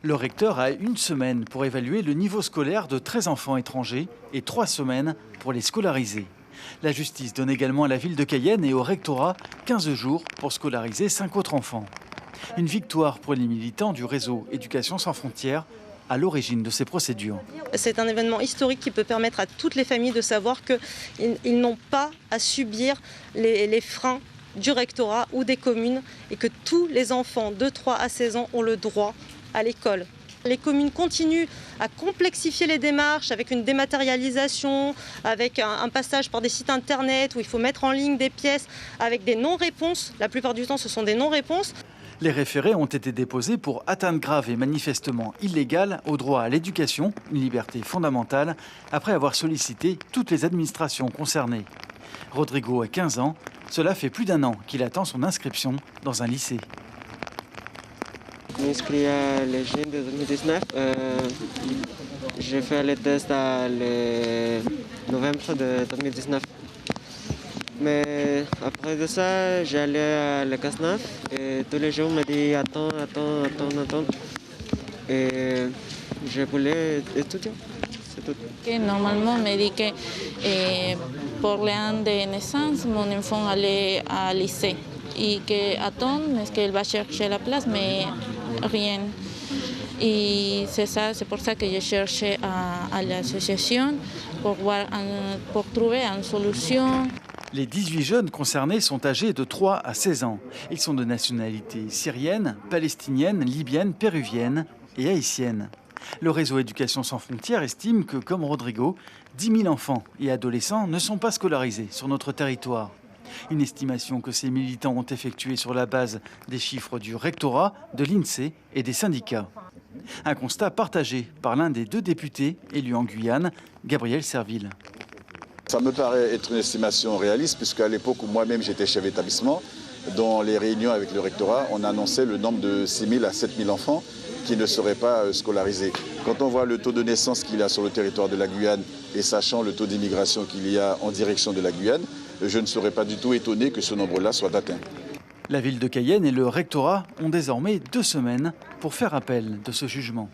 Le recteur a 1 semaine pour évaluer le niveau scolaire de 13 enfants étrangers et 3 semaines pour les scolariser. La justice donne également à la ville de Cayenne et au rectorat 15 jours pour scolariser 5 autres enfants. Une victoire pour les militants du réseau Éducation sans frontières à l'origine de ces procédures. C'est un événement historique qui peut permettre à toutes les familles de savoir qu'ils n'ont pas à subir les freins du rectorat ou des communes et que tous les enfants de 3 à 16 ans ont le droit à l'école. Les communes continuent à complexifier les démarches avec une dématérialisation, avec un passage par des sites internet où il faut mettre en ligne des pièces avec des non-réponses. La plupart du temps, ce sont des non-réponses. Les référés ont été déposés pour atteinte grave et manifestement illégale au droit à l'éducation, une liberté fondamentale, après avoir sollicité toutes les administrations concernées. Rodrigo a 15 ans. Cela fait plus d'1 an qu'il attend son inscription dans un lycée. Je m'inscris à l'EGIN de 2019. J'ai fait les tests le novembre de 2019. Mais après de ça, j'allais à la CASNAF et tous les jours on me dit attends. Et je voulais étudier. C'est tout. Normalement, on me dit que pour l'an de naissance, mon enfant allait à lycée. Et qu'attend, est-ce qu'elle va chercher la place, mais rien. Et c'est pour ça que j'ai cherché à l'association pour trouver une solution. Les 18 jeunes concernés sont âgés de 3 à 16 ans. Ils sont de nationalité syrienne, palestinienne, libyenne, péruvienne et haïtienne. Le réseau Éducation sans frontières estime que, comme Rodrigo, 10 000 enfants et adolescents ne sont pas scolarisés sur notre territoire. Une estimation que ces militants ont effectuée sur la base des chiffres du rectorat, de l'INSEE et des syndicats. Un constat partagé par l'un des 2 députés élus en Guyane, Gabriel Serville. Ça me paraît être une estimation réaliste puisqu'à l'époque où moi-même j'étais chef d'établissement, dans les réunions avec le rectorat, on annonçait le nombre de 6 000 à 7 000 enfants qui ne seraient pas scolarisés. Quand on voit le taux de naissance qu'il y a sur le territoire de la Guyane et sachant le taux d'immigration qu'il y a en direction de la Guyane, je ne serais pas du tout étonné que ce nombre-là soit atteint. La ville de Cayenne et le rectorat ont désormais 2 semaines pour faire appel de ce jugement.